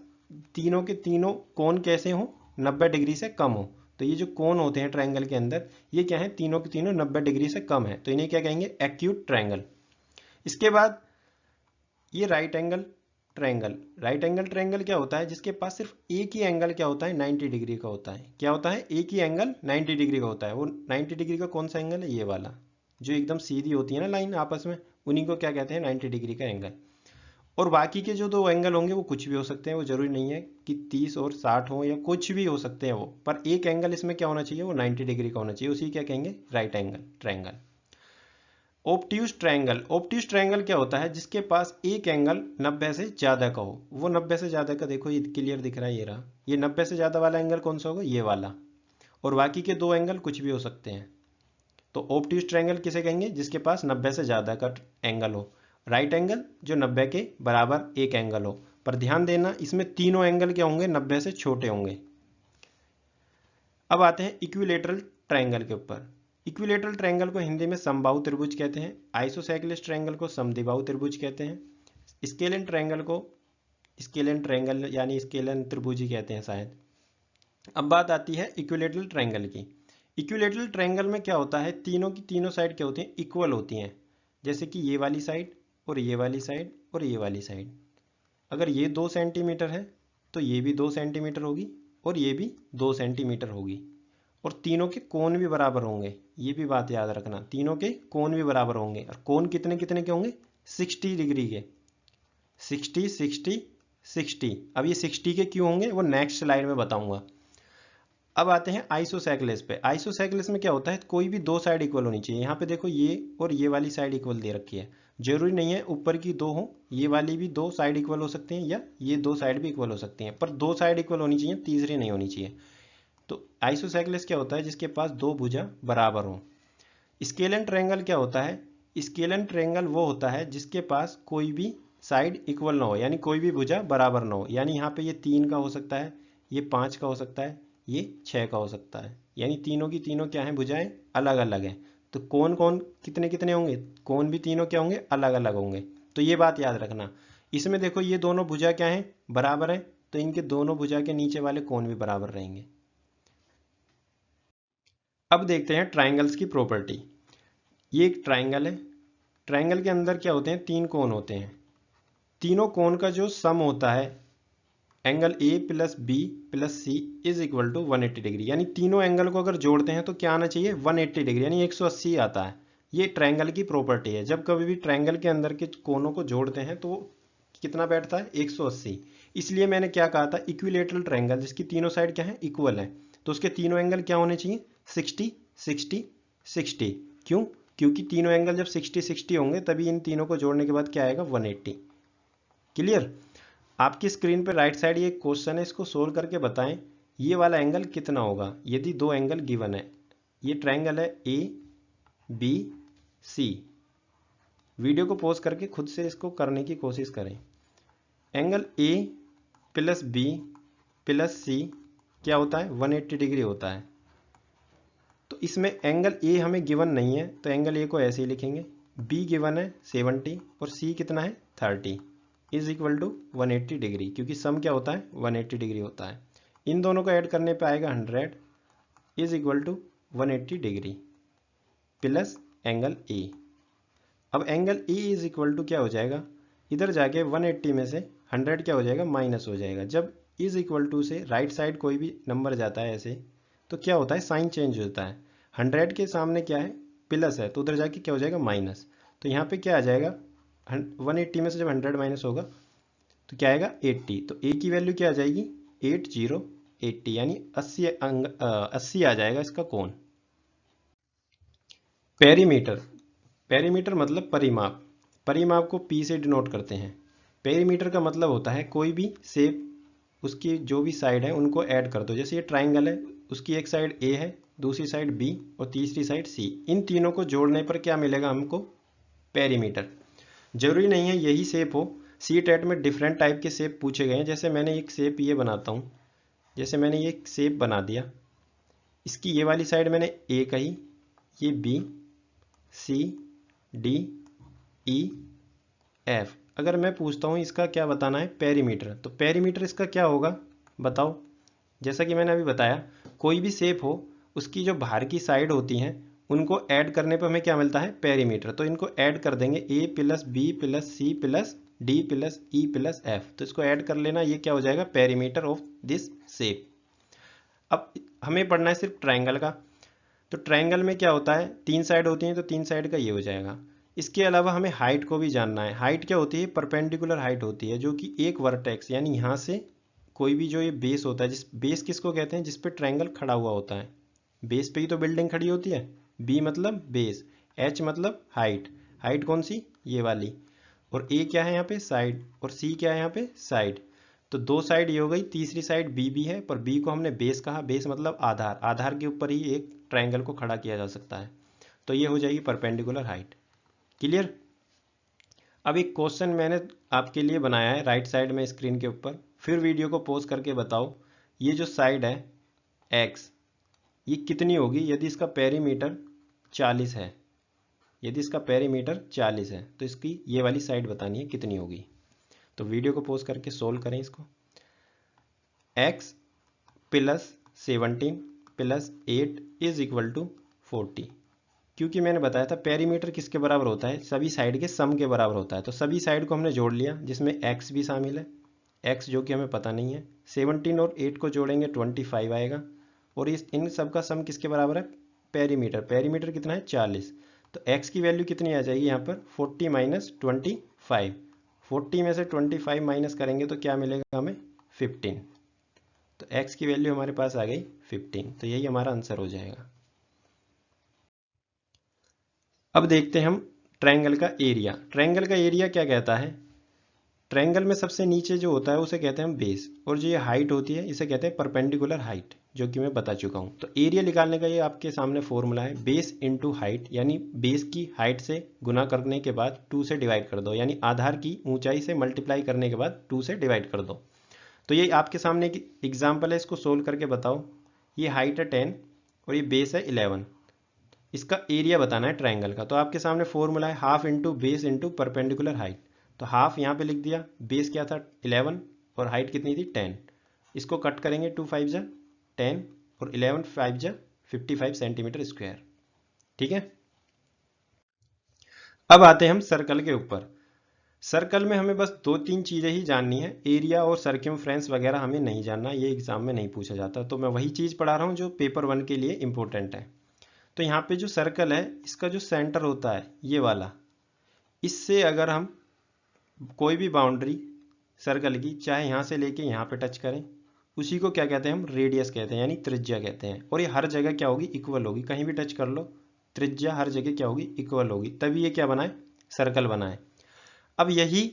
तीनों के तीनों कोण कैसे हो, 90 डिग्री से कम हो। तो ये जो कोण होते हैं ट्रायंगल के अंदर, ये क्या है, तीनों के तीनों 90 डिग्री से कम है, तो इन्हें क्या कहेंगे, एक्यूट ट्रायंगल। इसके बाद ये right angle triangle. Right angle triangle क्या होता है, जिसके पास सिर्फ एक ही एंगल क्या होता है, 90 डिग्री का होता है। क्या होता है, एक ही एंगल 90 डिग्री का होता है। वो 90 डिग्री का कौन सा एंगल है, ये वाला, जो एकदम सीधी होती है ना लाइन आपस में, उन्हीं को क्या कहते हैं, 90 डिग्री का एंगल। और बाकी के जो 2 एंगल होंगे वो कुछ भी हो सकते हैं, वो जरूरी नहीं है कि 30 और 60 हो, या कुछ भी हो सकते हैं वो, पर एक एंगल इसमें क्या होना चाहिए, वो 90 डिग्री का होना चाहिए, उसी क्या कहेंगे, right angle triangle. Obtuse triangle. Obtuse triangle क्या होता है, जिसके पास एक एंगल 90 से ज्यादा का हो। वो 90 से ज्यादा का, देखो ये क्लियर दिख रहा है, ये रहा, ये 90 से ज़्यादा वाला एंगल कौन सा होगा, ये वाला, और बाकी के दो एंगल कुछ भी हो सकते हैं। तो ऑब्ट्यूज ट्रायंगल किसे कहेंगे, जिसके पास 90 से ज़्यादा का एंगल हो। राइट एंगल जो 90 के बराबर एक एंगल हो। पर ध्यान देना इसमें तीनों एंगल क्या होंगे, 90 से छोटे होंगे। अब आते हैं इक्विलेटरल ट्रायंगल के ऊपर। इक्विलेटरल ट्रायंगल को हिंदी में समबाहु त्रिभुज कहते हैं। आइसोसेलेस ट्रायंगल को समद्विबाहु त्रिभुज कहते हैं। स्केलियन ट्रायंगल को स्केलियन ट्रायंगल यानी स्केलियन त्रिभुज ही कहते हैं शायद। अब बात आती है इक्विलेटरल ट्रायंगल की। इक्विलेटरल ट्रायंगल में क्या होता है, तीनों की तीनों साइड क्या होती हैं, इक्वल होती हैं। जैसे कि ये वाली साइड और ये वाली साइड और ये वाली साइड। अगर ये 2 सेंटीमीटर है तो ये भी 2 सेंटीमीटर होगी और ये भी 2 सेंटीमीटर होगी। और तीनों के कोण भी बराबर होंगे, ये भी बात याद रखना, तीनों के कोण भी बराबर होंगे। और कोण कितने कितने के होंगे, 60 डिग्री के। 60 60 60। अब ये 60 के क्यों होंगे वो नेक्स्ट स्लाइड में बताऊंगा। अब आते हैं आइसोसेलेस पे। आइसोसेलेस में क्या होता है, कोई भी दो साइड इक्वल होनी चाहिए। यहाँ पे देखो ये और ये वाली साइड इक्वल दे रखी है। जरूरी नहीं है ऊपर की दो हो, ये वाली भी दो साइड इक्वल हो सकती हैं या ये दो साइड भी इक्वल हो सकती हैं, पर दो साइड इक्वल होनी चाहिए, तीसरी नहीं होनी चाहिए। तो आइसोसेलेस क्या होता है, जिसके पास दो भुजा बराबर हो। स्केलियन ट्रायंगल क्या होता है, स्केलियन ट्रायंगल वो होता है जिसके पास कोई भी साइड इक्वल ना हो, यानी कोई भी भुजा बराबर ना हो। यानी यहाँ पे ये 3 का हो सकता है, ये 5 का हो सकता है, ये 6 का हो सकता है। यानी तीनों की तीनों क्या हैं, भुजाएं अलग अलग हैं। तो कौन कौन कितने कितने होंगे, कौन भी तीनों क्या होंगे, अलग अलग होंगे। तो ये बात याद रखना। इसमें देखो ये दोनों भुजा क्या हैं, बराबर है, तो इनके दोनों भुजा के नीचे वाले कोण भी बराबर रहेंगे। अब देखते हैं ट्राइंगल्स की प्रॉपर्टी। ये एक ट्राइंगल है। ट्राइंगल के अंदर क्या होते हैं, 3 कोण होते हैं। तीनों कोण का जो सम होता है, angle A plus B plus C is equal to 180 degree. यानी तीनों एंगल को अगर जोड़ते हैं तो क्या आना चाहिए, 180 डिग्री, यानी 180 आता है। ये ट्रायंगल की प्रॉपर्टी है। जब कभी भी ट्रायंगल के अंदर के कोनों को जोड़ते हैं तो कितना बैठता है, 180। इसलिए मैंने क्या कहा था, इक्विलेटरल ट्रायंगल जिसकी तीनों साइड क्या है, इक्वल है, तो उसके तीनों एंगल क्या होने चाहिए, 60 60 60। क्यों, क्योंकि तीनों एंगल जब 60 60 होंगे तभी इन तीनों को जोड़ने के बाद क्या आएगा, 180। क्लियर। आपकी स्क्रीन पे राइट साइड ये क्वेश्चन है, इसको सोल्व करके बताएं ये वाला एंगल कितना होगा यदि दो एंगल गिवन है। ये ट्रायंगल है ए बी सी। वीडियो को पॉज करके खुद से इसको करने की कोशिश करें। Angle A plus B plus C क्या होता है, 180 डिग्री होता है। तो इसमें एंगल ए हमें गिवन नहीं है तो एंगल ए को ऐसे ही लिखेंगे, बी गिवन है 70 और सी कितना है 30 इज इक्वल टू 180 डिग्री, क्योंकि सम क्या होता है 180 डिग्री होता है। इन दोनों को ऐड करने पे आएगा 100 is equal to 180 degree plus angle A. अब angle A is equal to क्या हो जाएगा, इधर जाके 180 में से 100 क्या हो जाएगा, माइनस हो जाएगा। जब इज इक्वल टू से राइट साइड कोई भी नंबर जाता है ऐसे तो क्या होता है, साइन चेंज होता है। 100 के सामने क्या है, प्लस है, तो उधर जाके क्या हो जाएगा, माइनस। तो यहाँ पे क्या आ जाएगा, 180 में से जब 100 माइनस होगा तो क्या आएगा 80। तो ए की वैल्यू क्या आ जाएगी, 80 यानी 80 आ जाएगा इसका कोण। पेरीमीटर, पेरीमीटर मतलब परिमाप। परिमाप को पी से डिनोट करते हैं। पेरीमीटर का मतलब होता है कोई भी शेप, उसकी जो भी साइड है उनको ऐड कर दो। जैसे ये ट्राइंगल है, उसकी एक साइड ए है, दूसरी साइड बी और तीसरी साइड सी। इन तीनों को जोड़ने पर क्या मिलेगा हमको, पेरीमीटर। जरूरी नहीं है यही शेप हो, सी टेट में डिफरेंट टाइप के शेप पूछे गए हैं। जैसे मैंने एक शेप ये बनाता हूँ, जैसे मैंने ये शेप बना दिया, इसकी ये वाली साइड मैंने ए कही, ये B C D E F. अगर मैं पूछता हूँ इसका क्या बताना है, पेरीमीटर, तो पेरीमीटर इसका क्या होगा बताओ। जैसा कि मैंने अभी बताया, कोई भी शेप हो उसकी जो बाहर की साइड होती हैं उनको ऐड करने पर हमें क्या मिलता है, पेरीमीटर। तो इनको ऐड कर देंगे, A plus B plus C plus D plus E plus F. तो इसको ऐड कर लेना, ये क्या हो जाएगा, पेरीमीटर ऑफ दिस शेप। अब हमें पढ़ना है सिर्फ ट्राइंगल का। तो ट्राइंगल में क्या होता है, 3 साइड होती हैं, तो 3 साइड का ये हो जाएगा। इसके अलावा हमें हाइट को भी जानना है। हाइट क्या होती है, परपेंडिकुलर हाइट होती है, जो कि एक वर्टेक्स यानी यहाँ से कोई भी जो ये बेस होता है, जिस बेस किसको कहते हैं, जिस पे ट्रायंगल खड़ा हुआ होता है। बेस पे ही तो बिल्डिंग खड़ी होती है। बी मतलब बेस, एच मतलब हाइट, हाइट कौन सी, ये वाली, और ए क्या है यहाँ पे, साइड, और सी क्या है यहाँ पे, साइड। तो दो साइड ये हो गई, तीसरी साइड बी भी है, पर बी को हमने बेस कहा, बेस मतलब आधार, आधार के ऊपर ही एक ट्रायंगल को खड़ा किया जा सकता है। तो ये हो जाएगी परपेंडिकुलर हाइट। क्लियर। अब एक क्वेश्चन मैंने आपके लिए बनाया है राइट साइड में स्क्रीन के ऊपर, फिर वीडियो को पॉज करके बताओ ये जो साइड है एक्स, ये कितनी होगी यदि इसका पेरीमीटर 40 है। यदि इसका पेरीमीटर 40 है तो इसकी ये वाली साइड बतानी है कितनी होगी। तो वीडियो को पॉज करके सोल्व करें इसको। x plus 17 plus 8 is equal to 40। क्योंकि मैंने बताया था पेरीमीटर किसके बराबर होता है, सभी साइड के सम के बराबर होता है। तो सभी साइड को हमने जोड़ लिया जिसमें x भी शामिल है, x जो कि हमें पता नहीं है। 17 और 8 को जोड़ेंगे 25 आएगा, और इस इन सब का सम किसके बराबर है, पेरीमीटर। पेरीमीटर कितना है 40, तो x की वैल्यू कितनी आ जाएगी यहाँ पर 40 माइनस 25। 40 में से 25 माइनस करेंगे तो क्या मिलेगा हमें 15। तो x की वैल्यू हमारे पास आ गई 15, तो यही हमारा आंसर हो जाएगा। अब देखते हैं हम ट्रायंगल का एरिया। ट्रायंगल का एरिया क्या कहता है, ट्रायंगल में सबसे नीचे जो होता है उसे कहते हैं हम बेस, और जो ये हाइट होती है इसे कहते हैं परपेंडिकुलर हाइट, जो कि मैं बता चुका हूँ। तो एरिया निकालने का ये आपके सामने फॉर्मूला है, बेस इंटू हाइट, यानी बेस की हाइट से गुना करने के बाद 2 से डिवाइड कर दो, यानी आधार की ऊंचाई से मल्टीप्लाई करने के बाद 2 से डिवाइड कर दो। तो ये आपके सामने एक एग्जाम्पल है, इसको सोल्व करके बताओ। ये हाइट है 10 और ये बेस है 11, इसका एरिया बताना है ट्रायंगल का। तो आपके सामने फॉर्मूला है half into base into perpendicular height. तो हाफ यहाँ पे लिख दिया, बेस क्या था 11 और हाइट कितनी थी 10। इसको कट करेंगे 2 5 जा 10 और 11 5 जा 55 सेंटीमीटर स्क्वायर। ठीक है। अब आते हैं हम सर्कल के ऊपर। सर्कल में हमें बस 2-3 चीज़ें ही जाननी है, एरिया और सर्कमफ्रेंस वगैरह हमें नहीं जानना, ये एग्जाम में नहीं पूछा जाता। तो मैं वही चीज़ पढ़ा रहा हूँ जो पेपर 1 के लिए इंपॉर्टेंट है। तो यहाँ पे जो सर्कल है इसका जो सेंटर होता है ये वाला, इससे अगर हम कोई भी बाउंड्री सर्कल की चाहे यहाँ से लेके यहाँ पे टच करें, उसी को क्या कहते हैं हम रेडियस कहते हैं, यानी त्रिज्या कहते हैं। और ये हर जगह क्या होगी इक्वल होगी, कहीं भी टच कर लो त्रिज्या हर जगह क्या होगी इक्वल होगी, तभी ये क्या बनाए सर्कल बनाए। अब यही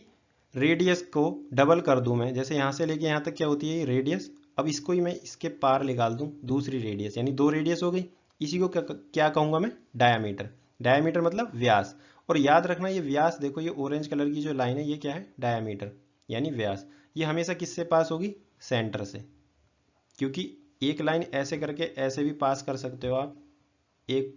रेडियस को डबल कर दूं मैं, जैसे यहाँ से लेके यहाँ तक क्या होती है ये रेडियस, अब इसको ही मैं इसके पार निकाल दूं दूसरी रेडियस, यानी 2 रेडियस हो गई। इसी को क्या कहूँगा मैं डायामीटर। डायामीटर मतलब व्यास। और याद रखना ये व्यास, देखो ये ऑरेंज कलर की जो लाइन है ये क्या है डायामीटर यानी व्यास। ये हमेशा किससे पास होगी सेंटर से, क्योंकि एक लाइन ऐसे करके ऐसे भी पास कर सकते हो आप, एक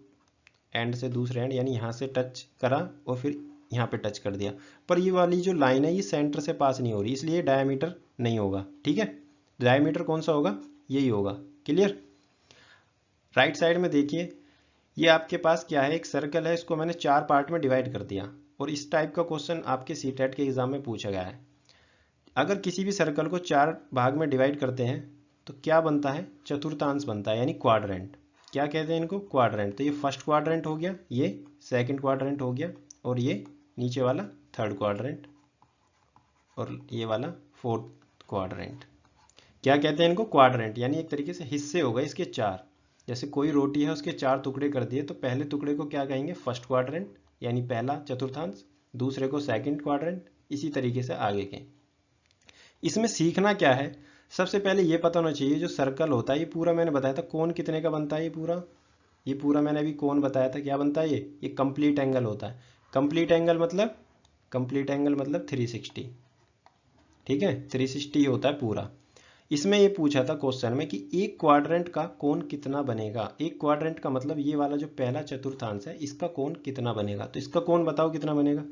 एंड से दूसरे एंड, यानी यहाँ से टच करा और फिर यहाँ पे टच कर दिया, पर ये वाली जो लाइन है ये सेंटर से पास नहीं हो रही, इसलिए डायमीटर नहीं होगा। ठीक है, डायमीटर कौन सा होगा यही होगा। क्लियर। राइट साइड में देखिए ये आपके पास क्या है, एक सर्कल है, इसको मैंने 4 पार्ट में डिवाइड कर दिया, और इस टाइप का क्वेश्चन आपके सीटेट के एग्जाम में पूछा गया है। अगर किसी भी सर्कल को 4 भाग में डिवाइड करते हैं तो क्या बनता है चतुर्थांश बनता है, यानी क्वाड्रेंट। क्या कहते हैं इनको क्वाड्रेंट। तो ये फर्स्ट क्वाड्रेंट हो गया, ये सेकंड क्वाड्रेंट हो गया, और ये नीचे वाला थर्ड क्वाड्रेंट, और ये वाला फोर्थ क्वाड्रेंट। क्या कहते हैं इनको क्वाड्रेंट, यानी एक तरीके से हिस्से हो गए इसके 4। जैसे कोई रोटी है उसके 4 टुकड़े कर दिए, तो पहले टुकड़े को क्या कहेंगे फर्स्ट क्वाड्रेंट यानी पहला चतुर्थांश, दूसरे को सेकंड क्वाड्रेंट, इसी तरीके से आगे के। इसमें सीखना क्या है, सबसे पहले ये पता होना चाहिए जो सर्कल होता है ये पूरा मैंने बताया था कोण कितने का बनता है, ये पूरा मैंने अभी कोण बताया था क्या बनता है ये कंप्लीट एंगल होता है। कंप्लीट एंगल मतलब 360। ठीक है, 360 होता है पूरा। इसमें ये पूछा था क्वेश्चन में कि एक क्वाड्रेंट का कोण कितना बनेगा। एक क्वाड्रेंट का मतलब ये वाला जो पहला चतुर्थांश है इसका कोण कितना बनेगा। तो इसका कोण बताओ कितना बनेगा,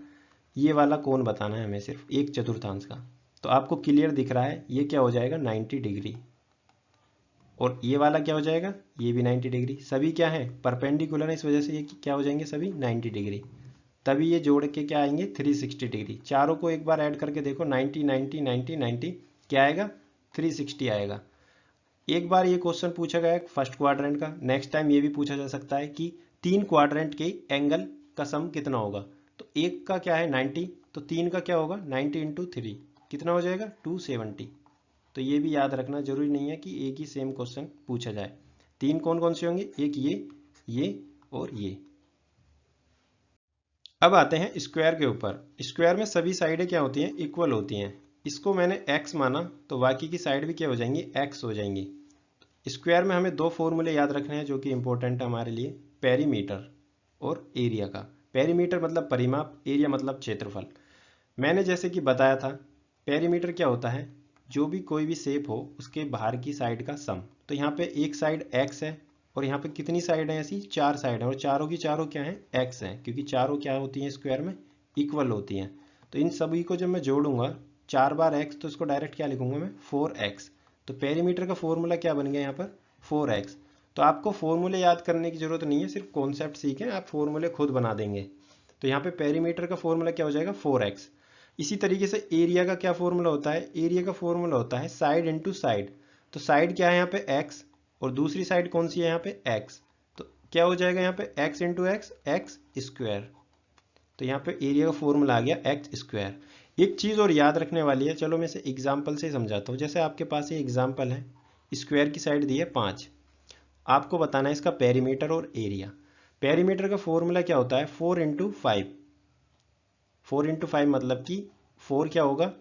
ये वाला कोण बताना है हमें सिर्फ एक चतुर्थांश का। तो आपको क्लियर दिख रहा है ये क्या हो जाएगा 90 डिग्री, और ये वाला क्या हो जाएगा ये भी 90 डिग्री। सभी क्या है परपेंडिकुलर है, इस वजह से ये क्या हो जाएंगे सभी 90 डिग्री। तभी ये जोड़ के क्या आएंगे 360 डिग्री। चारों को एक बार ऐड करके देखो 90 90 90 90 क्या आएगा 360 आएगा। एक बार ये क्वेश्चन पूछा गया फर्स्ट क्वाड्रेंट का, नेक्स्ट टाइम ये भी पूछा जा सकता है कि 3 क्वाड्रेंट के एंगल का सम कितना होगा। तो एक का क्या है 90, तो 3 का क्या होगा 90 इंटू 3 कितना हो जाएगा 270। तो ये भी याद रखना, जरूरी नहीं है कि एक ही सेम क्वेश्चन पूछा जाए। 3 कौन कौन से होंगे, एक ये और ये। अब आते हैं स्क्वायर के ऊपर। स्क्वायर में सभी साइडें क्या होती हैं इक्वल होती हैं, इसको मैंने x माना तो बाकी की साइड भी क्या हो जाएंगी, x हो जाएंगी। स्क्वायर में हमें दो फॉर्मूले याद रखने हैं जो कि इंपॉर्टेंट है हमारे लिए, पेरीमीटर और एरिया का। पेरीमीटर मतलब परिमाप, एरिया मतलब क्षेत्रफल। मैंने जैसे कि बताया था, पेरीमीटर क्या होता है, जो भी कोई भी शेप हो उसके बाहर की साइड का सम। तो यहाँ पे एक साइड x है और यहाँ पे कितनी साइड है, ऐसी 4 साइड है, और चारों की चारों क्या है, x है, क्योंकि चारों क्या होती हैं स्क्वायर में, इक्वल होती हैं। तो इन सभी को जब मैं जोड़ूंगा 4 बार x, तो इसको डायरेक्ट क्या लिखूंगा मैं, 4x। तो पेरीमीटर का फॉर्मूला क्या बन गया यहाँ पर, 4x। तो आपको फॉर्मूले याद करने की जरूरत नहीं है, सिर्फ कॉन्सेप्ट सीखें, आप फॉर्मूले खुद बना देंगे। तो यहाँ पे पेरीमीटर का फॉर्मूला क्या हो जाएगा, 4x। इसी तरीके से एरिया का क्या फॉर्मूला होता है, एरिया का फॉर्मूला होता है साइड इंटू साइड। तो साइड क्या है यहाँ पे, x, और दूसरी साइड कौन सी है यहाँ पे, x। तो क्या हो जाएगा यहाँ पे, x into x, x square. तो यहाँ पे एरिया का फॉर्मूला आ गया एक्स स्क्वायर। एक चीज़ और याद रखने वाली है, चलो मैं इसे एग्जाम्पल से समझाता हूँ। जैसे आपके पास ये एग्जाम्पल है, स्क्वायर की साइड दी है 5, आपको बताना है इसका पेरीमीटर और एरिया। पेरीमीटर का फॉर्मूला क्या होता है, 4 इंटू 5। 4 इंटू 5 मतलब कि 4 क्या होगा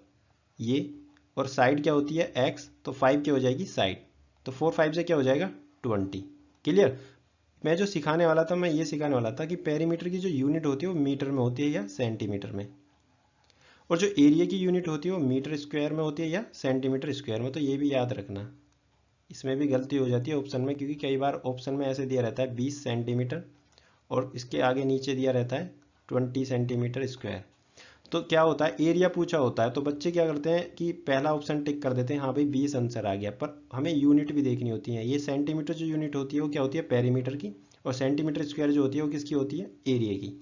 ये, और साइड क्या होती है x, तो 5 क्या हो जाएगी साइड। तो 4 5 से क्या हो जाएगा 20। क्लियर। मैं जो सिखाने वाला था, मैं ये सिखाने वाला था कि पेरीमीटर की जो यूनिट होती है वो मीटर में होती है या सेंटीमीटर में, और जो एरिया की यूनिट होती है वो मीटर स्क्वायर में होती है या सेंटीमीटर स्क्वायर में। तो ये भी याद रखना, इसमें भी गलती हो जाती है ऑप्शन में, क्योंकि कई बार ऑप्शन में ऐसे दिया रहता है 20 सेंटीमीटर और इसके आगे नीचे दिया रहता है 20 सेंटीमीटर स्क्वायर। तो क्या होता है, एरिया पूछा होता है तो बच्चे क्या करते हैं कि पहला ऑप्शन टिक कर देते हैं, हाँ भाई 20 आंसर आ गया, पर हमें यूनिट भी देखनी होती है। ये सेंटीमीटर जो यूनिट होती है वो क्या होती है, पेरीमीटर की, और सेंटीमीटर स्क्वायर जो होती है वो किसकी होती है, एरिया की।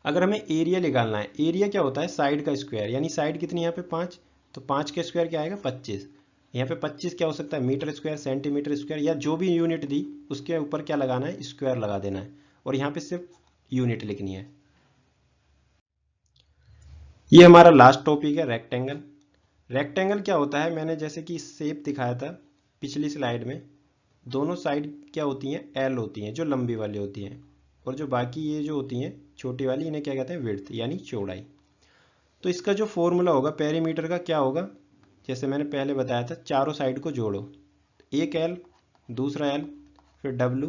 अगर हमें एरिया निकालना है, एरिया क्या होता है, साइड का स्क्वायर, यानी साइड कितनी यहाँ पे 5, तो 5 का स्क्वायर क्या आएगा 25। यहाँ पे 25 क्या हो सकता है, मीटर स्क्वायर, सेंटीमीटर स्क्वायर, या जो भी यूनिट दी उसके ऊपर क्या लगाना है, स्क्वायर लगा देना है, और यहाँ पे सिर्फ यूनिट लिखनी है। ये हमारा लास्ट टॉपिक है, रेक्टेंगल। रेक्टेंगल क्या होता है, मैंने जैसे कि शेप दिखाया था पिछली स्लाइड में, दोनों साइड क्या होती हैं, एल होती हैं जो लंबी वाली होती हैं, और जो बाकी ये जो होती हैं छोटी वाली, इन्हें क्या कहते हैं, विड्थ यानी चौड़ाई। तो इसका जो फॉर्मूला होगा पेरीमीटर का क्या होगा, जैसे मैंने पहले बताया था, चारों साइड को जोड़ो, एक एल, दूसरा एल, फिर डब्लू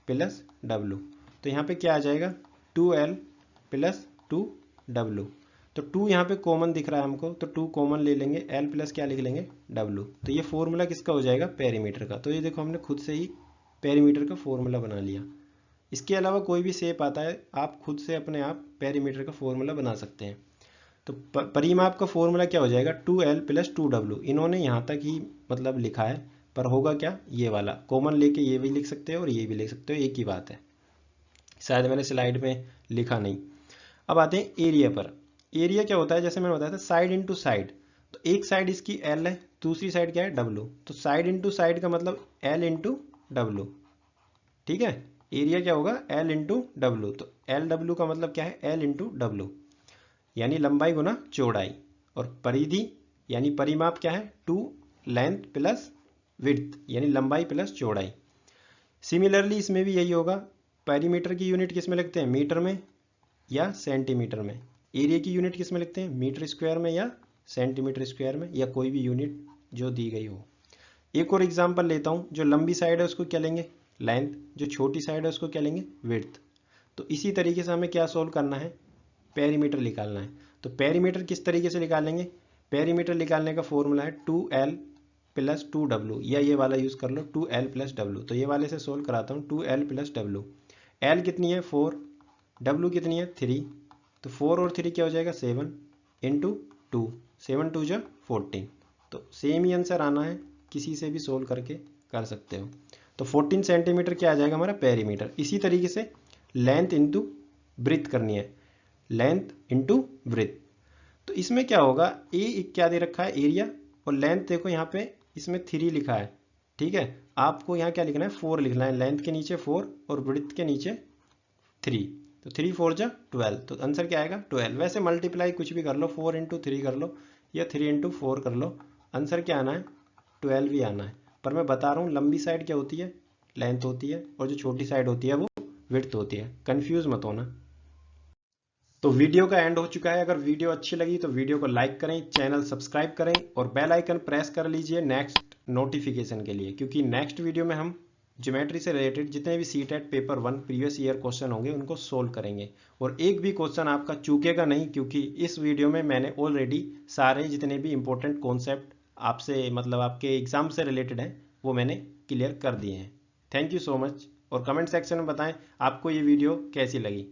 प्लस डब्लू। तो यहाँ पे क्या आ जाएगा, 2l प्लस 2w। तो 2 यहाँ पे कॉमन दिख रहा है हमको, तो 2 कॉमन ले लेंगे, l प्लस क्या लिख लेंगे, w। तो ये फॉर्मूला किसका हो जाएगा, पेरीमीटर का। तो ये देखो हमने खुद से ही पेरीमीटर का फॉर्मूला बना लिया। इसके अलावा कोई भी शेप आता है, आप खुद से अपने आप पेरीमीटर का फॉर्मूला बना सकते हैं। तो परिमाप का फॉर्मूला क्या हो जाएगा, 2l प्लस 2w। इन्होंने यहाँ तक ही मतलब लिखा है, पर होगा क्या, ये वाला कॉमन लेके ये भी लिख सकते हो और ये भी लिख सकते हो, एक ही बात है, शायद मैंने स्लाइड में लिखा नहीं। अब आते हैं एरिया पर। एरिया क्या होता है, जैसे मैंने बताया था साइड इंटू साइड। तो एक साइड इसकी एल है, दूसरी साइड क्या है, डब्लू। तो साइड इंटू साइड का मतलब एल इंटू डब्लू, ठीक है। एरिया क्या होगा, एल इंटू डब्लू। तो एल डब्लू का मतलब क्या है, एल इंटू डब्लू, यानी लंबाई गुना चौड़ाई। और परिधि यानी परिमाप क्या है, 2 लेंथ प्लस विड्थ, यानी लंबाई प्लस चौड़ाई। सिमिलरली इसमें भी यही होगा, पेरीमीटर की यूनिट किस में लिखते हैं, मीटर में या सेंटीमीटर में। एरिया की यूनिट किस में लिखते हैं, मीटर स्क्वायर में या सेंटीमीटर स्क्वायर में, या कोई भी यूनिट जो दी गई हो। एक और एग्जांपल लेता हूं, जो लंबी साइड है उसको क्या लेंगे, लेंथ, जो छोटी साइड है उसको क्या लेंगे, विड्थ। तो इसी तरीके से हमें क्या सोल्व करना है, पेरीमीटर निकालना है। तो पेरीमीटर किस तरीके से निकालेंगे, पेरीमीटर निकालने का फॉर्मूला है 2l प्लस 2w, या ये वाला यूज कर लो 2l प्लस w। तो ये वाले से सोल्व कराता हूँ, 2l प्लस w। l कितनी है 4, w कितनी है 3, तो 4 और 3 क्या हो जाएगा 7 इंटू 2, 7 2 जा 14। तो सेम ही आंसर आना है, किसी से भी सोल्व करके कर सकते हो। तो 14 सेंटीमीटर क्या आ जाएगा हमारा पेरीमीटर। इसी तरीके से लेंथ इंटू ब्रेथ करनी है, लेंथ इंटू ब्रेथ। तो इसमें क्या होगा, ए क्या दे रखा है, एरिया, और लेंथ देखो यहाँ पे इसमें 3 लिखा है, ठीक है। आपको यहाँ क्या लिखना है, 4 लिखना है, लेंथ के नीचे 4 और ब्रेथ के नीचे 3। तो 3 4 जा 12, तो आंसर क्या आएगा 12। वैसे मल्टीप्लाई कुछ भी कर लो, 4 इंटू 3 कर लो या 3 इंटू 4 कर लो, आंसर क्या आना है 12 ही आना है। पर मैं बता रहा हूँ लंबी साइड क्या होती है, लेंथ होती है, और जो छोटी साइड होती है वो विड्थ होती है, कंफ्यूज मत होना। तो वीडियो का एंड हो चुका है। अगर वीडियो अच्छी लगी तो वीडियो को लाइक करें, चैनल सब्सक्राइब करें और बेल आइकन प्रेस कर लीजिए नेक्स्ट नोटिफिकेशन के लिए, क्योंकि नेक्स्ट वीडियो में हम ज्योमेट्री से रिलेटेड जितने भी CTET paper 1 previous year question होंगे उनको सोल्व करेंगे। और एक भी क्वेश्चन आपका चूकेगा नहीं, क्योंकि इस वीडियो में मैंने ऑलरेडी सारे जितने भी इंपॉर्टेंट कॉन्सेप्ट आपसे मतलब आपके एग्जाम से रिलेटेड हैं वो मैंने क्लियर कर दिए हैं। Thank you so much. और कमेंट सेक्शन में बताएं आपको ये वीडियो कैसी लगी।